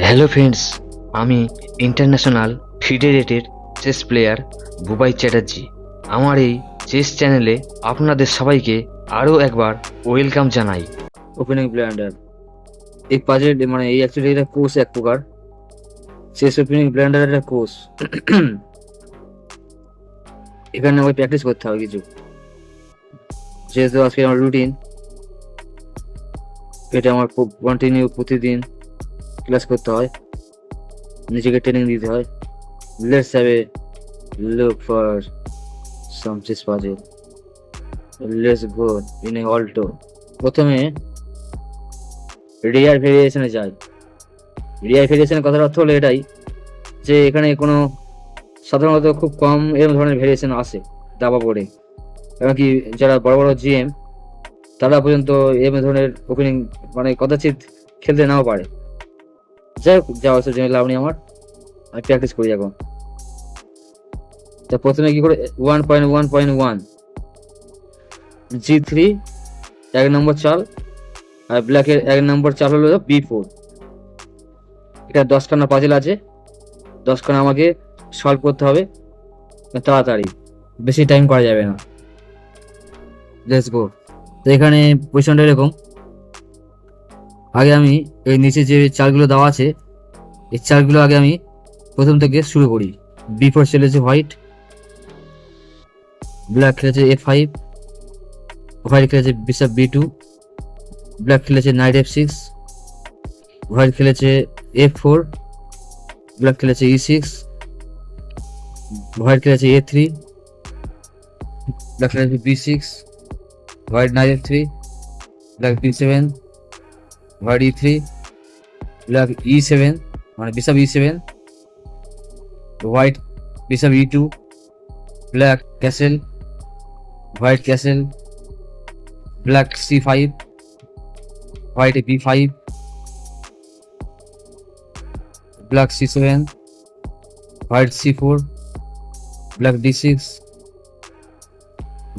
Hello friends, আমি international FIDE rated chess player Bubai Chatterjee. আমার এই চেস চ্যানেলে আপনাদের সবাইকে আরও একবার ওয়েলকাম জানাই। ওপেনিং ব্লান্ডার এই পাজেল মানে এই অ্যাকচুয়ালি এটা কোর্স এক প্রকার। চেস ওপেনিং ব্লান্ডার একটা কোর্স। এখানে আমাকে প্র্যাকটিস করতে হবে কিছু, যেহেতু আজকে আমার রুটিন, এটা আমার কন্টিনিউ প্রতিদিন ক্লাস করতে হয়, নিজেকে ট্রেনিং দিতে হয়। Let's have a look for some chess puzzle. Let's go in a alto. প্রথমে রিয়ার ভেরিয়েশনে যাই। রিয়ার ভেরিয়েশনের কথার অর্থ হলো এটাই যে এখানে কোনো সাধারণত খুব কম এরকম ধরনের ভেরিয়েশন আসে দাবা বোর্ডে। এমনকি যারা বড় বড় জিএম তারা পর্যন্ত এরকম ধরনের ওপেনিং মানে কদাচিৎ খেলতে নাও পারে। যাই হোক, যাওয়া আসলে জেনে লাভ নেই আমার, আমি প্র্যাকটিস করি এখন। তা প্রথমে কি করে 1.1.1 G3 এক নম্বর চাল, আর ব্ল্যাকের এক নম্বর চাল হলো B4। এটা 10খানা পাজেল আছে, 10খানা আমাকে সলভ করতে হবে তাড়াতাড়ি, বেশি টাইম করা যাবে না। Let's go. তো এখানে পজিশনটা এরকম। আগে আমি এই নিচে যে চালগুলো দেওয়া আছে এই চালগুলো আগে আমি প্রথম থেকে শুরু করি। B4 খেলেছে হোয়াইট, ব্ল্যাক খেলেছে A5, হোয়াইট খেলেছে বিশপ B2, ব্ল্যাক খেলেছে নাইট F6, হোয়াইট খেলেছে F4, ব্ল্যাক খেলেছে E6, হোয়াইট খেলেছে A3, ব্ল্যাক খেলেছে B6, white night F3, black B7, white E3, black E7 মানে bishop E7, white bishop E2, black castle, white castle, black C5, white B5, black C7, white C4, black D6,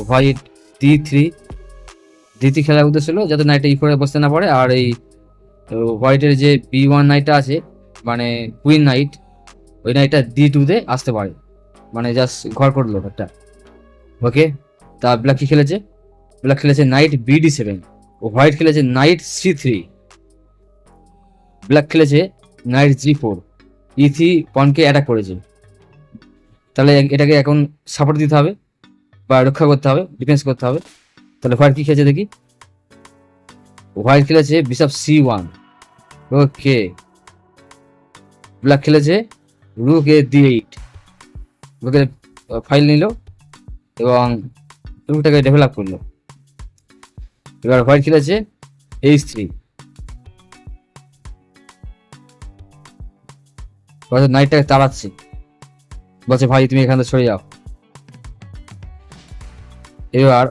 white D3। D3 খেলার উদ্দেশ্য ছিল যাতে নাইটটা E4 এ বসতে না পারে, আর এই হোয়াইটের যে B1 নাইটটা আছে মানে কুইন নাইট, ওই নাইটটা D2 তে আসতে পারে, মানে জাস্ট ঘর করলো একটা। ওকে, তা ব্ল্যাক কি খেলেছে? ব্ল্যাক খেলেছে নাইট BD7, ও হোয়াইট খেলেছে নাইট C3, ব্ল্যাক খেলেছে নাইট G4, E3 পনকে অ্যাটাক করেছে। তাহলে এটাকে এখন সাপোর্ট দিতে হবে বা রক্ষা করতে হবে, ডিফেন্স করতে হবে। তাহলে হোয়াইট কি খেলেছে দেখি। হোয়াইট খেলেছে বিশপ C1। ওকে, ব্ল্যাক খেলেছে রুক D8, রুকের ফাইল নিল এবং রুকটাকে ডেভেলপ করলো। এবার হোয়াইট খেলেছে H3, নাইটটাকে তাড়াচ্ছে, বলছে ভাই তুমি এখান থেকে সরে যাও। এবার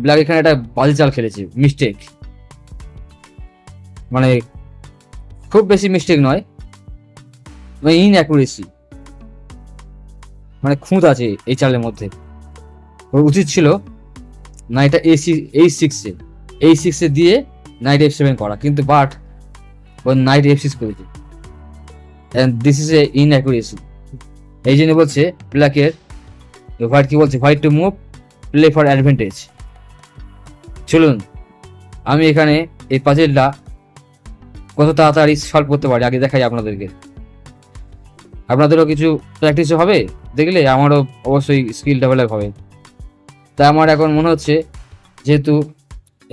ব্ল্যাক এখানে একটা বাজে চাল খেলেছে, মিস্টেক, মানে খুব বেশি মিস্টেক নয়, মানে ইনঅ্যাকুরেসি, মানে খুঁত আছে এই চালের মধ্যে। ওর উচিত ছিল নাইটটা H6 দিয়ে নাইট F7 করা, কিন্তু বাট ও নাইট F6 করেছে, এন্ড দিস ইজ এ ইনঅ্যাকুরেসি। এই জন্য বলছে ব্ল্যাকের, হোয়াইট কি বলছে, white to move, play for advantage. চলুন আমি এখানে এই পাজেলটা কত তাড়াতাড়ি সলভ করতে পারি আগে দেখাই আপনাদেরকে, আপনাদেরও কিছু প্র্যাকটিসও হবে, দেখলে আমারও অবশ্যই স্কিল ডেভেলপ হবে। তাই আমার এখন মনে হচ্ছে যেহেতু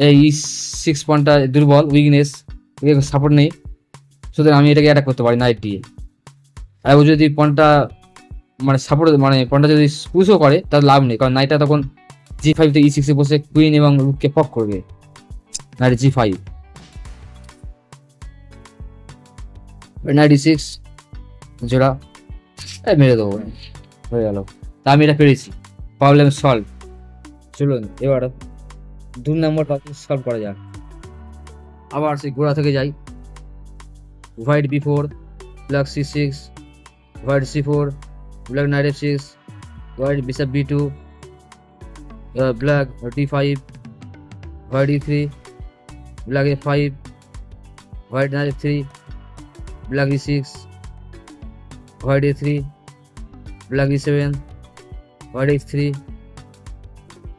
এই E6 পয়েন্টটা দুর্বল, উইকনেস, সাপোর্ট নেই, সুতরাং আমি এটাকে অ্যাটাক করতে পারি নাইট দিয়ে। আর ও যদি পয়েন্টটা মানে সাপোর্ট মানে পয়েন্টটা যদি পুশও করে তার লাভ নেই, কারণ নাইটটা তখন G5 থেকে E6 এ বসে কুইন এবং রুককে পক করবে। নাইট G5, নাইট E6 জোড়া মেরে দেবো, হয়ে গেল। তা আমি এটা পেরেছি, প্রবলেম সলভ। চলুন এবার 2 নম্বর প্রবলেম সলভ করা যাক। আবার সেই গোড়া থেকে যাই। White B4, black C6, white C4, black night F6, white bishop B2, black D5, white E3, black A5, white night F3, black e6, white a3, black e7, white h3,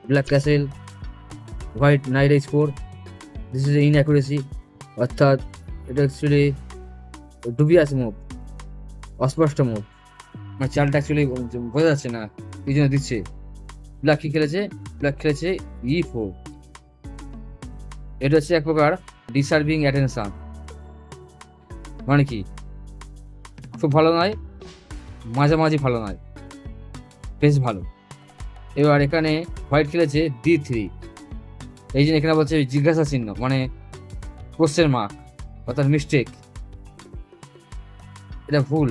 black castle, white knight h4. This is inaccuracy, অর্থাৎ এটা actually dubious move, অস্পষ্ট move, মানে চালটা actually বোঝা যাচ্ছে না, এই জন্য দিচ্ছে। ব্ল্যাক কি খেলেছে? ব্ল্যাক খেলেছে e4। এটা হচ্ছে এক প্রকার ডিসার্ভিং অ্যাটেনশন, মানে কি খুব ভালো নয়, মাঝামাঝি ভালো নয়, বেশ ভালো। এবার এখানে হোয়াইট খেলেছে d3, এই জন্য এখানে বলছে জিজ্ঞাসা চিহ্ন, মানে কোশ্চেন মার্ক, অর্থাৎ মিস্টেক, এটা ভুল।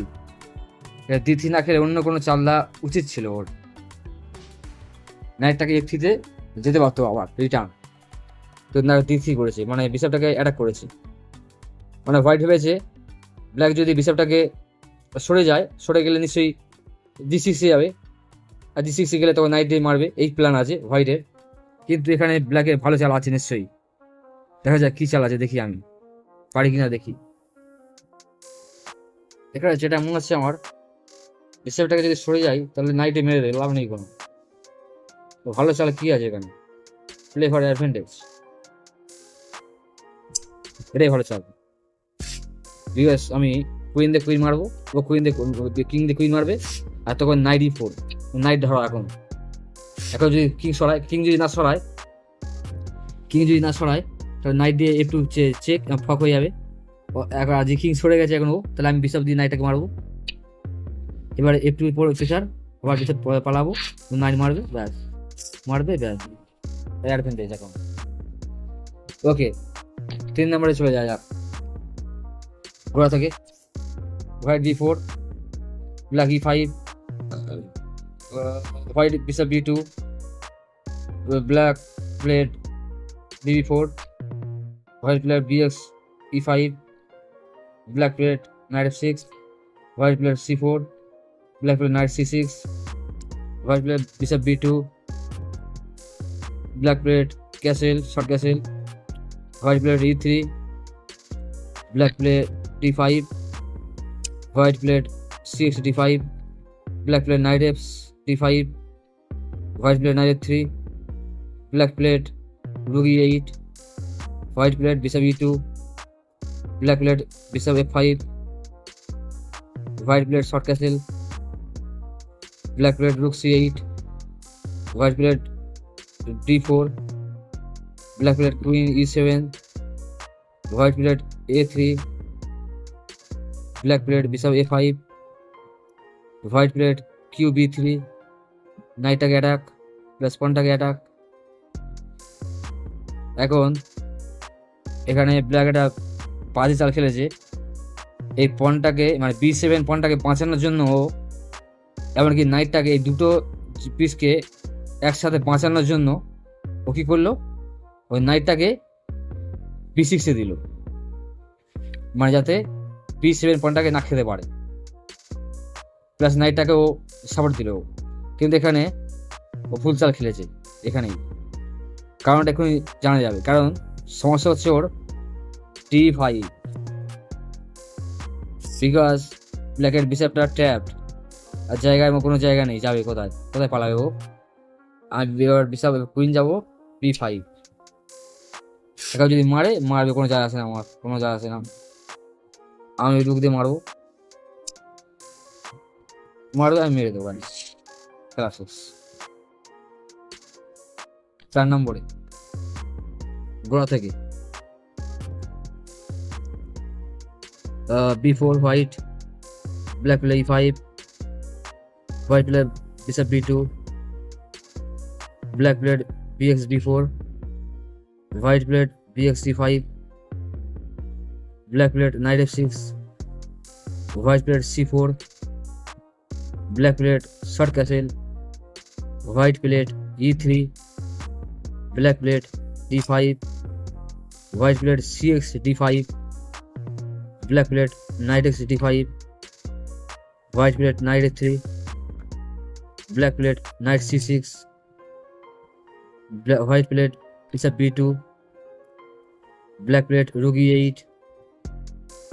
এটা d3 না খেলে অন্য কোনো চাল দেওয়া উচিত ছিল ওর। নাইটটাকে f3-তে যেতে পারতো আবার রিটার্ন, তো না d3 করেছে, মানে বিশপটাকে অ্যাটাক করেছে। মানে হোয়াইট ভেবেছে ব্ল্যাক যদি বিশপটাকে সরে যায়, সরে গেলে নিশ্চয়ই d6-এ যাবে, আর d6-এ গেলে তখন নাইট দিয়ে মারবে, এই প্ল্যান আছে হোয়াইটের। কিন্তু এখানে ব্ল্যাকের ভালো চাল আছে নিশ্চয়ই, দেখা যাক কী চাল আছে, দেখি আমি পারি কিনা দেখি। এখানে যেটা মনে হচ্ছে আমার, বিশপটাকে যদি সরে যায় তাহলে নাইটে মেরে দেবে, লাভ নেই কোনো। তো ভালো চাল কি আছে এখানে? প্লে ফর অ্যাডভান্টেজ, এটাই ভালো চাল। বিকজ আমি কুইন দিয়ে কুইন মারবো, ও কুইন দিয়ে কিং দিয়ে কুইন মারবে, আর তখন নাইট e4, নাইট ধরো। এখন যদি কিং সরায়, কিং যদি না সরায় তাহলে নাইট দিয়ে একটু চেক ফক হয়ে যাবে। এখন আজ কিং সরে গেছে এখন ও, তাহলে আমি বিশপ দিয়ে নাইটটাকে মারবো। এবারে একটু প্রেশার, আবার বিশপ পালাবো, নাইট মারবে, ব্যাস অ্যাডভান্টেজ এখন। ওকে, 3 নম্বরে চলে যায় যাক। ঘোড়া থেকে white d4, black e5, white bishop b2, black played b4, white played bx e5, black played knight f6, white played c4, black played knight c6, white played bishop b2, black played castle, short castle, white played e3, black played d5, white played c6 d5, black played knight f d5, white played knight f3, black played rook e8, white played bishop e2, black played bishop f5, white played short castle, black played rook c8, white played d4, black played queen e7, white played a3, black played bishop a5, white played Q b3, নাইটটাকে attack plus পনটাকে attack. এখন এখানে black একটা বাজে চাল খেলেছে, এই পনটাকে মানে b7 পনটাকে বাঁচানোর জন্য ও, এমনকি নাইটটাকে এই দুটো পিসকে একসাথে বাঁচানোর জন্য ও কী করলো, ওই নাইটটাকে b6-এ দিল, মানে যাতে b7 পনটাকে না খেতে পারে, প্লাস নাইটটাকে ও সাপোর্ট দিল। কিন্তু এখানে ও ফুল চাল খেলেছে এখানেই, কারণটা এখনই জানা যাবে। কারণ সমস্যা হচ্ছে ওর d5, বিকজ ব্ল্যাকের বিশপটা ট্যাপড, আর জায়গায় কোনো জায়গা নেই, যাবে কোথায় পালাবে ও। আর বিশপ কুইন যাবো b5, এখানে যদি মারবে, কোনো জায়গা আসে না, আমার কোনো জায়গা আসে না, আমি রুক দিয়ে মারবে, আমি মেরে দেবো, খেলা শেষ। 4 নম্বরে গোড়া থেকে b4 white, black play e5, white play bishop b2, black played bx b4, white played bx c5, black played knight f6, white played c4, black played short castle, white played e3, black played d5, white played cx d5, black played knight x d5, white played knight f3, black played knight c6, white played bishop b2, black played rook e8,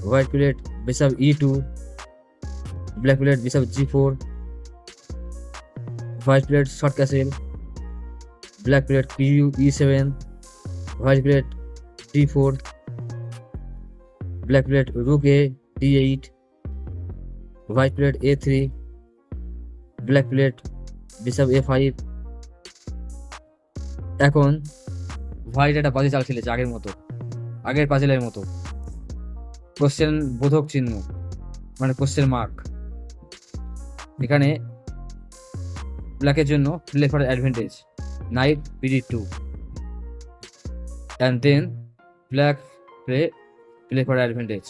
white played bishop e2, black played bishop g4, white played short castle, black played q e7, white played d4, black played rook a d8, white played a3, black played bishop a5. এখন white একটা বাজে চাল খেলেছে আগের পাজেলের মতো question বোধক চিহ্ন মানে question mark. এখানে ব্ল্যাকের জন্য play for advantage knight bd2 and then black play for advantage.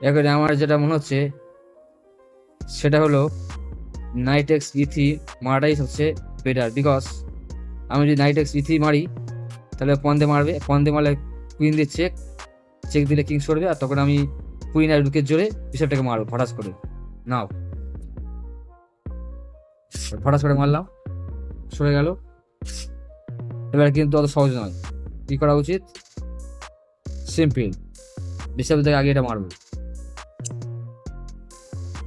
এখানে আমার যেটা মনে হচ্ছে সেটা হলো নাইট এক্স e3 মারাটাই হচ্ছে বেটার, বিকজ আমি যদি নাইট এক্স e3 মারি তাহলে পন দিয়ে মারলে কুইন দিয়ে চেক দিলে কিং সরবে, আর তখন আমি কুইন আর রুকের জোরে বিশপটাকে মারবো ফটাস করে। নাও ফটাস করে মারলাম, সরে গেল। এবার কিন্তু অত সহজ নয়, কি করা উচিত? সিম্পল, বিশপ থেকে আগে এটা মারবো,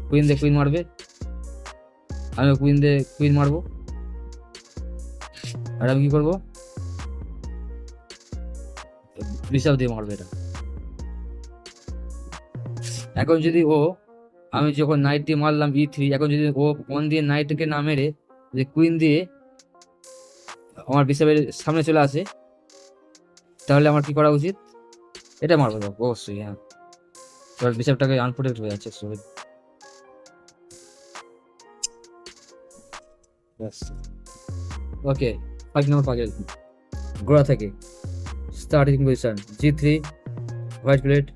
কুইন দিয়ে কুইন মারবে, আমি কুইন দিয়ে কুইন মারবো, আর আমি কি করবো? বিশপ দিয়ে মারবে এটা। এখন যদি আমি যখন নাইট দিয়ে মারলাম e3, এখন যদি পন দিয়ে নাইটকে না মেরে যে কুইন দিয়ে আমার বিশপের সামনে চলে আসে, তাহলে আমার কি করা উচিত? এটা মারবো অবশ্যই। হ্যাঁ, এবার বিশপটাকে আনপ্রোটেক্ট হয়ে যাচ্ছে। ওকে, 5 নম্বর পাজেল গোড়া থেকে starting position g3, white played,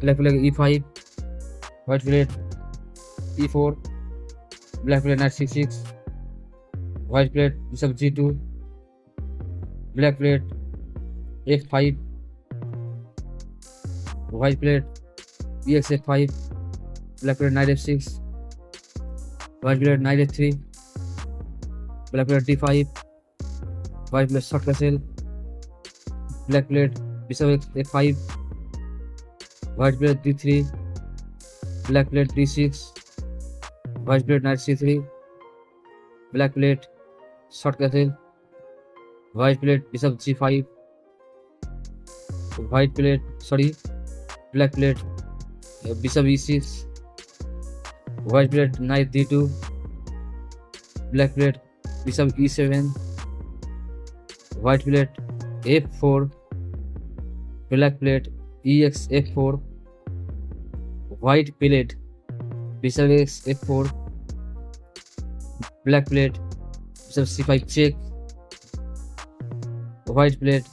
black played e5, white played e4, black played knight c6, white played bishop g2, black plate f5, white plate bx f5, black played knight f6, white plate knight f3, black played d5, white plate short castle, black plate bishop f5, white plate d3, black plate d6, white plate knight c3, black plate short castle, white plate bishop g5, black plate bishop e6, white plate knight d2, black plate bishop e7, white plate f4, black plate ex f4, white plate bishop x f4, black plate bishop c5 check, white plate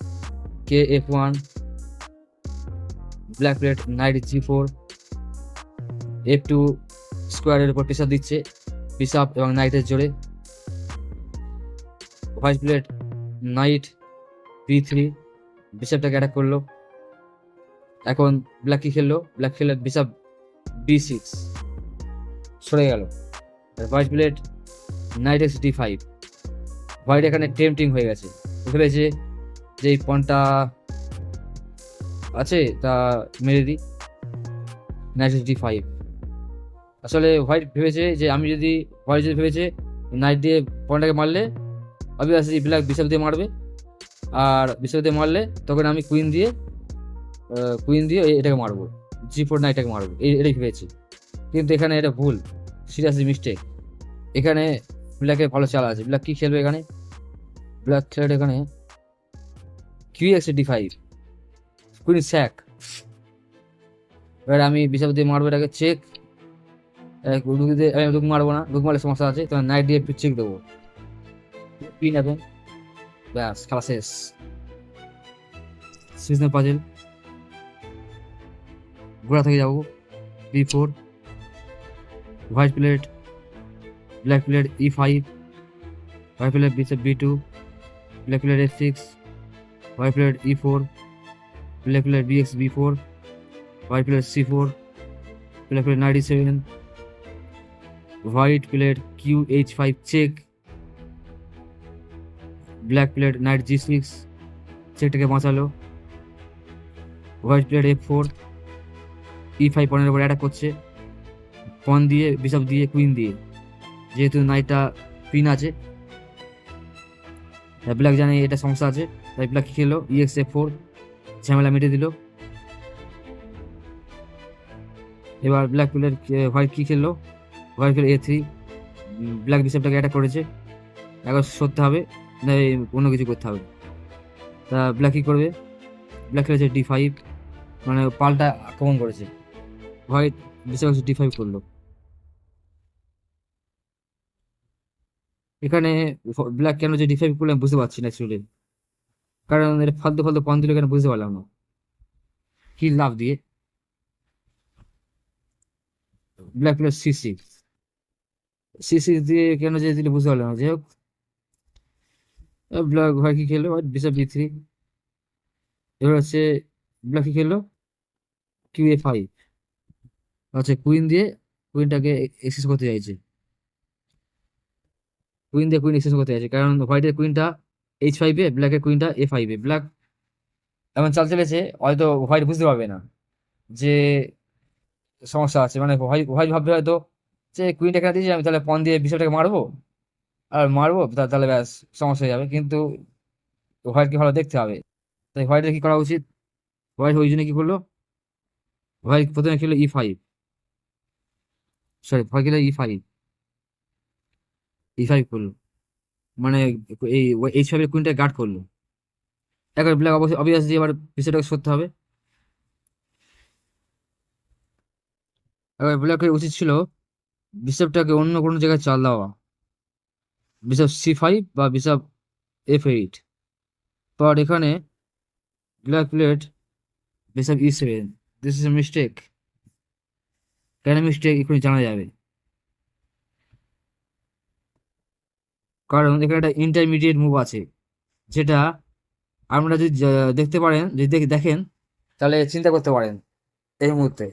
k f1, black plate knight g4, f2 স্কোয়ারের উপর pressure দিচ্ছে bishop এবং নাইটের জোরে, white played knight b3, বিশপটাকে attack করলো। এখন black কি খেললো? ব্ল্যাক খেললো বিশপ b6, সরে গেল। White played night x d5, white এখানে টেম্পটিং হয়ে গেছে, ভেবেছে যে এই পনটা আছে তা মেরে দিই, নাইট এক্স d5। আসলে হোয়াইট ভেবেছে যে হোয়াইট যদি ভেবেছে নাইট দিয়ে পনটাকে মারলে অবভিয়াসলি ব্ল্যাক বিশপ দিয়ে মারবে, আর বিশপ দিয়ে মারলে তখন আমি কুইন দিয়ে এটাকে মারবো, g4 নাইটটাকে মারবো, এটাই ভেবেছি। কিন্তু এখানে এটা ভুল, সিরিয়াসলি মিস্টেক। এখানে ব্ল্যাকের ভালো চাল আছে। ব্ল্যাক কি খেলবে এখানে? ব্ল্যাক খেলবে এখানে qx d5, কুইন স্যাক। এবার আমি বিশপ দিয়ে মারবো, এটাকে চেক। রুক মারবো না, রুক মারলে সমস্যা আছে, তখন নাইট দিয়ে একটু চেক দেবো, কুইন এখন ব্যাস খেলা শেষ। সিজনাল পাজেল গোড়া থেকে যাবো b4, white played black played e5, white played bishop b2, black played f6, white played e4, black played bx b4, white played c4, black played knight e7, white played qh5 check, black played knight g6, চেকটাকে বাঁচালো। White plate f4, E5 পনের উপর attack করছে, পন দিয়ে, bishop দিয়ে, queen দিয়ে। যেহেতু নাইটটা পিন আছে, ব্ল্যাক জানে এটা সমস্যা আছে, তাই ব্ল্যাক কি খেললো, EX4, ঝামেলা মিটে দিল। এবার ব্ল্যাক প্লেয়ার হোয়াইট কি খেললো, হোয়াইট খেললো A3, ব্ল্যাক বিশপটাকে অ্যাটাক করেছে, একবার সরতে হবে, না অন্য কিছু করতে হবে। তা ব্ল্যাক কি করবে, ব্ল্যাক খেলেছে D5, মানে পাল্টা আক্রমণ করেছে। হোয়াইট বিশপ D5 করলো। এখানে ব্ল্যাক কেন যে D5 করলো আমি বুঝতে পারছি না অ্যাকচুয়ালি, কারণ এটা ফালতু ফালতু পয়েন্ট দিল কেন বুঝতে পারলাম না। কি লাভ দিয়ে ব্ল্যাক প্লেয়ার C6 দিয়ে কেন যে দিলে বুঝতে পারলাম না। যাই হোক, ব্ল্যাক হোয়াইট কি খেললো, হোয়াইট বিশপ B3। এবার হচ্ছে ব্ল্যাক কি খেললো, QA5, আচ্ছা কুইন দিয়ে কুইনটাকে এক্সেস করতে চাইছে, কুইন দিয়ে কুইন এক্সেস করতে চাইছে, কারণ হোয়াইটের কুইনটা H5 এ, ব্ল্যাকের কুইনটা A5 এ। ব্ল্যাক এমন চাল চলেছে, হয়তো হোয়াইট বুঝতে পারবে না যে সমস্যা আছে, মানে হোয়াইট হোয়াইট ভাববে হয়তো যে কুইনটা এখানে দিয়েছি, আমি তাহলে পন দিয়ে বিশপটাকে মারবো, আর মারবো তাহলে ব্যাস সমস্যা হয়ে যাবে। কিন্তু হোয়াইটকে ভালো দেখতে হবে, তাই হোয়াইটের কি করা উচিত, হোয়াইট ওই জন্য কি করলো, হোয়াইট প্রথমে খেললো E5, সরি হোয়াইট খেললো E5 করলো, মানে এই H5 এর কুইনটা গার্ড করলো। এখন ব্ল্যাক অবশ্যই অবভিয়াসলি এবার বিশপটাকে সরতে হবে। এবার ব্ল্যাকের উচিত ছিল বিশপটাকে অন্য কোনো জায়গায় চাল দেওয়া, বিশপ C5 বা বিশপ F8, বাট এখানে black played bishop E7। This is a mistake. কেন মিস্টেক এখনই জানা যাবে, কারণ এখানে একটা ইন্টারমিডিয়েট মুভ আছে, যেটা আপনারা যদি দেখতে পারেন, যদি দেখেন তাহলে চিন্তা করতে পারেন। এই মুহূর্তে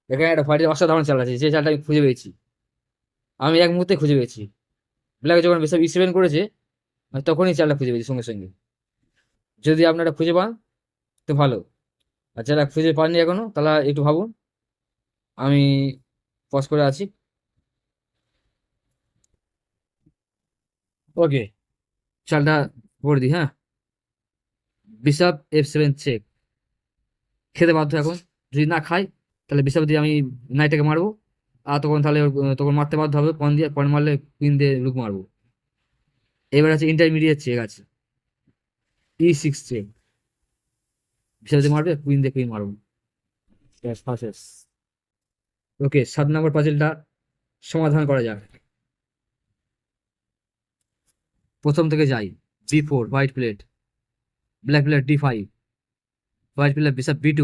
এখানে একটা ফাইটের অসাধারণ চাল আছে, যে চালটা আমি খুঁজে পেয়েছি, আমি এক মুহূর্তে খুঁজে পেয়েছি। ব্ল্যাক যখন বিশপ E7 করেছে, আমি তখনই চালটা খুঁজে পেয়েছি সঙ্গে সঙ্গে। যদি আপনারা খুঁজে পান তো ভালো, আর যারা খুঁজে পাননি এখনো তারা একটু ভাবুন। আমি পজ করে আছি। ওকে, চালটা করে দিই। হ্যাঁ, বিশপ F7 চেক, খেতে বাধ্য এখন। যদি না খাই তাহলে বিশপ দিয়ে আমি নাইটটাকে মারবো, আর তখন তাহলে তখন মারতে বাধ্য হবে, পন দিয়ে, পন মারলে কুইন দিয়ে রুক মারবো। এবার আছে ইন্টারমিডিয়েট চেক আছে, E6 চেক, বিশপ দিয়ে মারবে, কুইন দিয়ে কুইন মারবো। ওকে, 7 নম্বর পাজেলটা সমাধান করা যাক। প্রথম থেকে যাই, B4 white played, black played D5, white played bishop B2,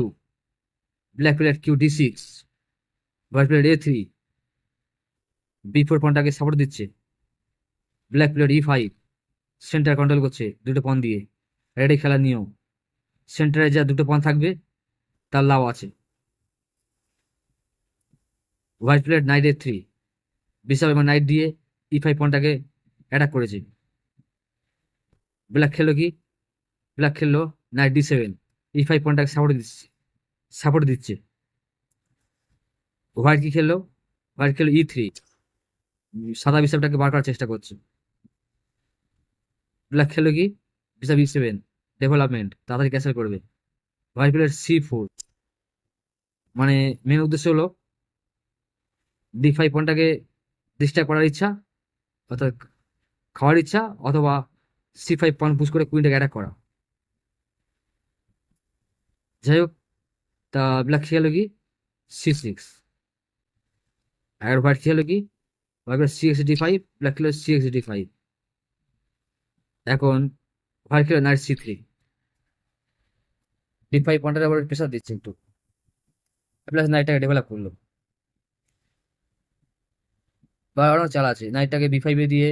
black played QD6, white played A3, B4 পনটাকে সাপোর্ট দিচ্ছে, black played E5, centre control করছে দুটো পন দিয়ে, রেডি খেলার নিয়ম। সেন্টারে যা দুটো পন থাকবে তার লাভ আছে। White played night A3, bishop এবং নাইট দিয়ে E5 পনটাকে অ্যাটাক করেছে। ব্ল্যাক খেললো কি, ব্ল্যাক খেললো নাইট D7, E5 পনটাকে সাপোর্ট দিচ্ছে। হোয়াইট কি খেললো, হোয়াইট খেললো E3, সাদা বিশপটাকে বার করার চেষ্টা করছে। ব্ল্যাক খেললো কি, বিশপ E7, ডেভেলপমেন্ট, তাড়াতাড়ি ক্যান্সেল করবে। হোয়াইট প্লেট C4, মানে মেন উদ্দেশ্য হলো D5 পয়েন্টটাকে ডিস্টার্ব করার ইচ্ছা, অর্থাৎ খাওয়ার ইচ্ছা, অথবা C5 পয়েন্ট পুশ করে কুইনটাকে অ্যাটাক করা। যাই হোক, তা ব্ল্যাক খেয়ালো কি C6, আর হোয়াইট খেয়ালো কি, হোয়াইট CX-D5, ব্ল্যাক খেলো CX-D5। এখন হোয়াইট খেলো নাইট C3, D5 পয়েন্টের আবার প্রেসার দিচ্ছে একটু, প্লাস নাইটটাকে ডেভেলপ করলো। বা আরও চাল আছে, নাইটটাকে B5 এ দিয়ে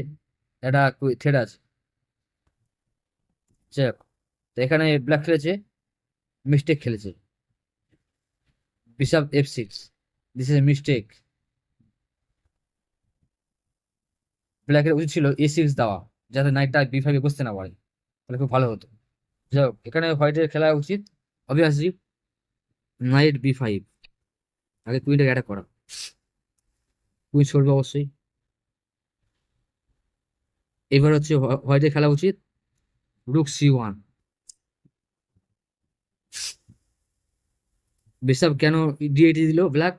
একটা থ্রেড আছে। যাই হোক, তো এখানে ব্ল্যাক খেলেছে, মিস্টেক খেলেছে, bishop F6, this is a mistake. ব্ল্যাকের উচিত ছিল A6 দেওয়া, যাতে নাইটটা B5 এ বসতে না পারে, তাহলে খুব ভালো হতো। যাই হোক, এখানে হোয়াইটের খেলা উচিত অবভিয়াসলি নাইট B5, আগে কুইনটাকে অ্যাটাক করা, কুইন সরবে অবশ্যই। এবার হচ্ছে হোয়াইটের খেলা উচিত রুক C1। বিশপ কেন D8 দিল ব্ল্যাক?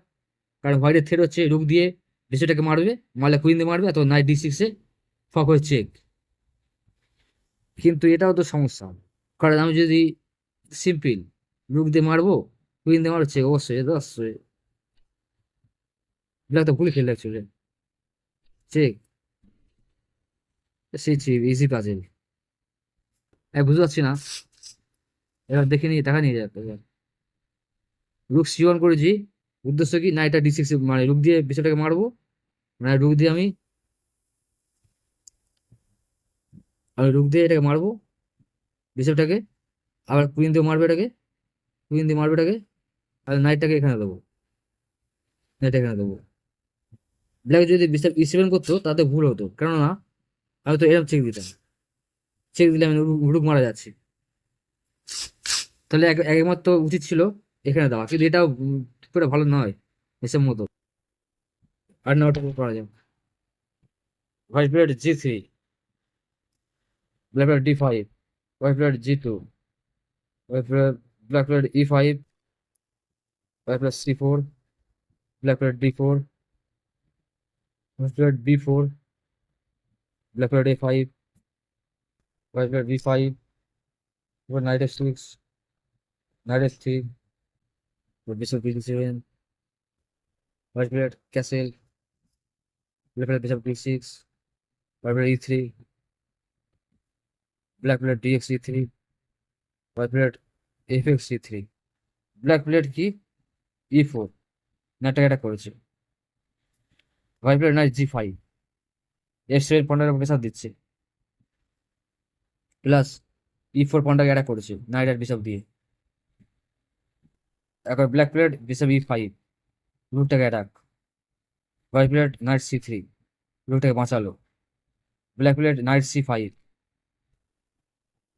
কারণ হোয়াইটের থ্রেড হচ্ছে রুক দিয়ে বিশপটাকে মারবে, মারলে কুইন দিয়ে মারবে, তো নাইট D6-এ ফক হয়ে চেক। কিন্তু এটাও তো সমস্যা, কারণ আমি যদি সিম্পল রুক দিয়ে মারবো, কুইন দিয়ে মারছে অবশ্যই, এটা অবশ্যই ব্ল্যাক তো ভুল খেললে অ্যাকচুয়ালি। চেক, সেই ইজি পাজেল। বুঝতে পারছি না, এবার দেখে নিয়ে দেখা নিয়ে যাক এবার। রুক C1 করেছি, উদ্দেশ্য কি নাইটটা D6 মানে রুক দিয়ে বিশপটাকে মারবো, মানে রুক দিয়ে আমি রুক দিয়ে এটাকে মারবো বিশপটাকে, আবার কুইন দিয়ে মারবে এটাকে, কুইন দিয়ে মারবে এটাকে, আর নাইটটাকে এখানে দেবো, নাইট এখানে দেবো। ব্ল্যাক যদি বিশপ E7 করতো তাতে ভুল হতো, কেননা আমি তো এরকম চেক দিতাম, চেক দিলে আমি রুক মারা যাচ্ছি। তাহলে একমাত্র উচিত ছিল এখানে দেওয়া, কিন্তু এটাও খুব একটা ভালো নয় এসব মতো। আর না ওটা করা যায়, white player G3, black player D5, white player G2, white player black player E5, white player C4, black player D4, white player B4, black player A5, white player B5, এবার night F6, night F3, bishop B7, white player castle, black player bishop D6, white player E3, black player DX E3, white player FX C3, black player কি E4, নাইটটাকে attack করেছে। White player night G5, F7 pointer pressure দিচ্ছে, plus E4 পয়েন্টাকে attack করেছে knight আর bishop দিয়ে। এখন black player bishop E5, রুটটাকে attack, white player knight C3, রুটটাকে বাঁচালো, black player night C5,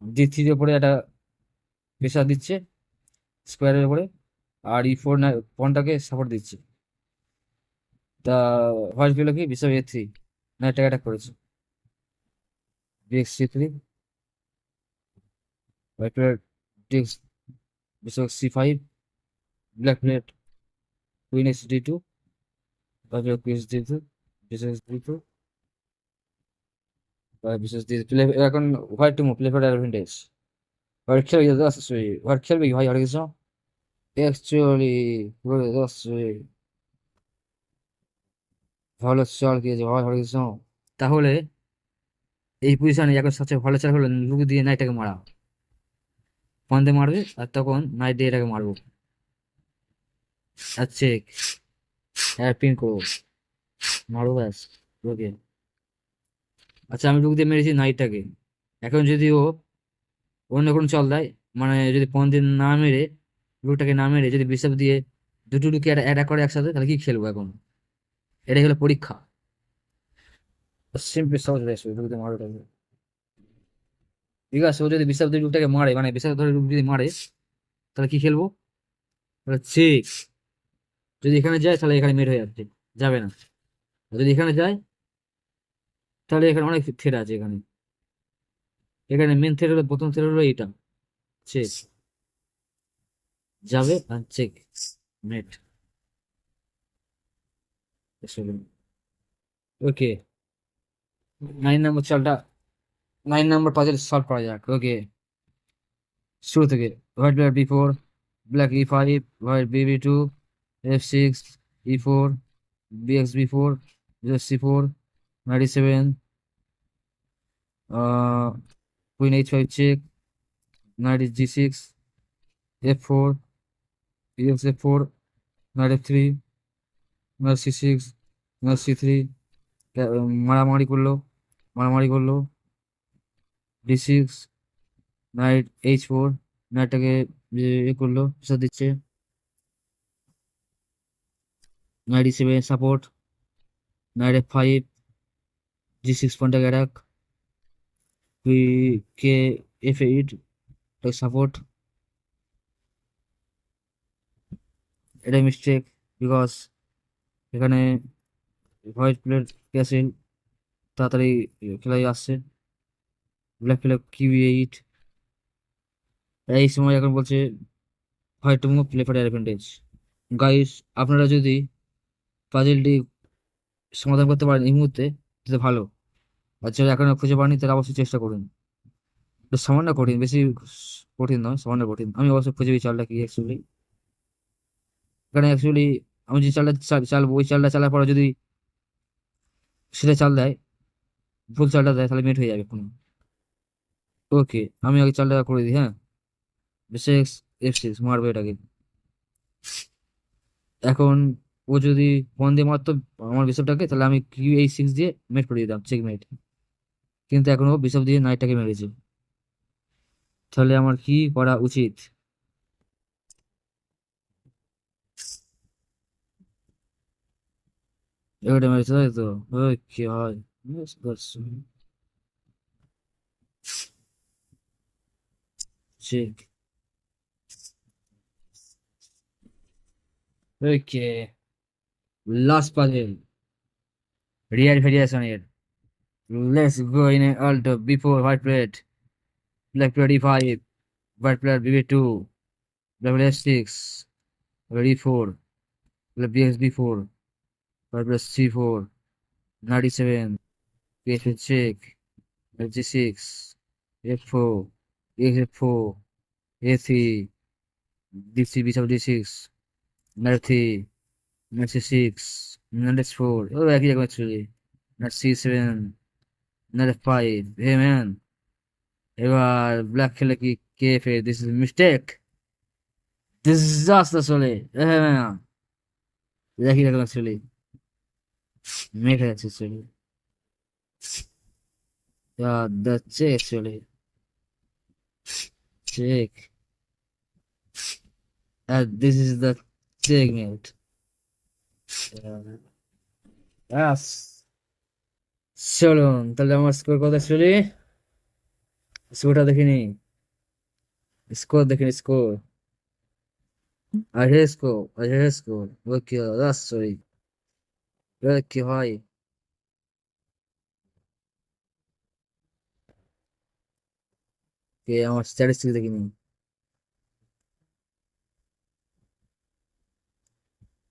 D3 এর উপরে একটা প্রেসার দিচ্ছে স্কোয়ারের উপরে, আর E4 পয়েন্টটাকে সাপোর্ট দিচ্ছে। তা হোয়াইট প্লেয়ার কি বিশপ A3, নাইটটাকে অ্যাটাক করেছে, BX C3, white player DX bishop C5, black player queen H D2, white player queen D2, bishop D2, বিশেষ দিয়ে প্লে। এখন white to play for advantage, white খেলবে যাচ্ছে, white খেলবে কি ভাই আর কিছু অ্যাকচুয়ালি যাচ্ছে, ভালো চাল কি আছে ভাই আর কিছু। তাহলে এই পজিশনে এখন সবচেয়ে ভালো চাল হলো লুক দিয়ে নাইটটাকে মারা, পয়েন্টে মারবে আর তখন নাইট দিয়ে এটাকে মারবো, আর চেক, হ্যাঁ পিন করবো, মারো ব্যাস, ওকে। আচ্ছা আমি লুক দিয়ে মেরেছি নাইটটাকে, এখন যদি ও অন্য কোনো চল দেয়, মানে যদি পয়েন্ট দিয়ে না মেরে, লুকটাকে না মেরে যদি বিশপ দিয়ে দুটো লুকে অ্যাটাক করে একসাথে, তাহলে কি খেলবো এখন? এটাই হলো পরীক্ষা। সিম্পল সহজ রেস লুকতে মারোটা, ঠিক আছে। ও যদি বিশপ দিয়ে লুকটাকে মারে, মানে বিশপ ধরে লুক যদি মারে, তাহলে কি খেলবো? তাহলে চেক। যদি এখানে যায় তাহলে এখানে মেট হয়ে যাচ্ছে, যাবে না। আর যদি এখানে যায় তাহলে এখানে অনেক থ্রেড আছে, এখানে এখানে মেন থ্রেড হলো, প্রথম থ্রেড হলো এইটা, চেক যাবে, আর চেক মেট। ওকে, 9 নম্বর চালটা, 9 নম্বর পাজেল সলভ করা যাক। ওকে, শুরু থেকে white player B4, black E5, white BB2, F6, E4, BX B4, C4, knight E7, queen H5 check, knight G6, F4, EX F4, knight F3, knight C6, knight C3, মারামারি করলো, মারামারি করলো, D6, knight H4, নাইটটাকে এ করলো, pressure দিচ্ছে, knight E7 support, knight F5, G6 পয়েন্টটাকে attack, K F8 support, এটা mistake, because এখানে white played castle তাড়াতাড়ি খেলায় আসছে। ব্ল্যাক প্লেট কিউ8, এই সময় এখন বলছে white to move play for advantage. Guys, আপনারা যদি পাজেলটি সমাধান করতে পারেন এই মুহূর্তে তাহলে ভালো, আর যারা এখনো খুঁজে পাননি তারা অবশ্যই চেষ্টা করুন। এটা সামান্য কঠিন, বেশি কঠিন নয়, সামান্য কঠিন। আমি অবশ্যই খুঁজে পেয়েছি চালটা কি অ্যাকচুয়ালি। এখানে অ্যাকচুয়ালি আমি যে চালটা চালবো ওই চালটা চালার পরে যদি সেটা চাল দেয়, ভুল চালটা দেয়, তাহলে মেট হয়ে যাবে কোনো। ওকে, আমি আগে চালটা করে দিই। হ্যাঁ, বিশেষ F6 মারবে এটাকে। এখন ও যদি ফোন দিয়ে মারতো আমার বিশপটাকে, তাহলে আমি Q8 6 দিয়ে মেট করে দিতাম, চেক মেট। কিন্তু এখন ও বিশপ দিয়ে নাইটটাকে মেরেছে, তাহলে আমার কি করা উচিত? এবারে মেরেছে তাই তো। কি হয়, চেক। ওকে, লাস্ট পাজেল, রিয়ার ভেরিয়েশনের। Let's go in alto before white plate, black plate e5, white plate bb2, black plate f6, plate e4, black bx b4, white plate c4, knight e7, ph check, g6, f4, f4, a3, d3, bishop d6, knight 3, knight c6, knight h4, ও একই রকম actually, knight c7, knight f5, hey man, এবার black খেলে কি কে ফের, this is mistake, disaster চলে। হ্যাঁ, একই রকম অ্যাকচুয়ালি, মেট হয়ে যাচ্ছে অ্যাকচুয়ালি। যাচ্ছে actually, check, and this is the checkmate. Yes, চলুন তাহলে আমার স্কোর কত অ্যাকচুয়ালি, স্কোরটা দেখিনি, স্কোর দেখিনি, স্কোর আরে স্কোর, আরে স্কোর, ওকে দ্যাটস সরি। কি হয়, কে আমার স্ট্যাটিস্টিক দেখিনি।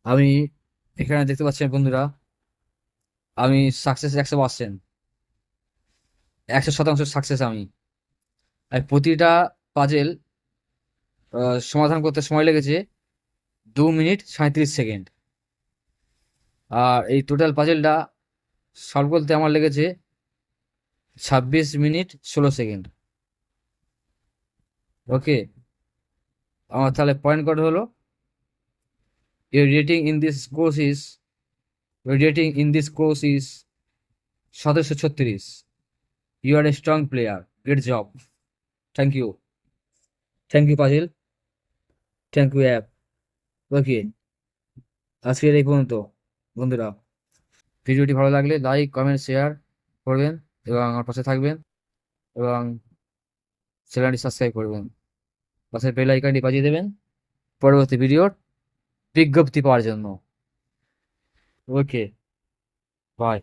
আমি এখানে দেখতে পাচ্ছেন বন্ধুরা, আমি সাকসেস 100%, 100% সাকসেস আমি। আর প্রতিটা পাজেল সমাধান করতে সময় লেগেছে 2 মিনিট 37 সেকেন্ড। আর এই টোটাল পাজেলটা সলভ করতে আমার লেগেছে 26 মিনিট 16 সেকেন্ড। ওকে, আমার তাহলে পয়েন্ট কত হলো, your rating in this course is, your rating in this course is 1736. You are a strong player, great job, thank you, thank you puzzle, thank you app. Okay, আজকের এই পর্যন্ত বন্ধুরা। ভিডিওটি ভালো লাগলে লাইক কমেন্ট শেয়ার করবেন এবং আমার পাশে থাকবেন এবং চ্যানেলটি সাবস্ক্রাইব করবেন, পাশের বেল আইকনটি বাজিয়ে দেবেন পরবর্তী ভিডিওর বিজ্ঞপ্তি পাওয়ার জন্য। ওকে, বাই।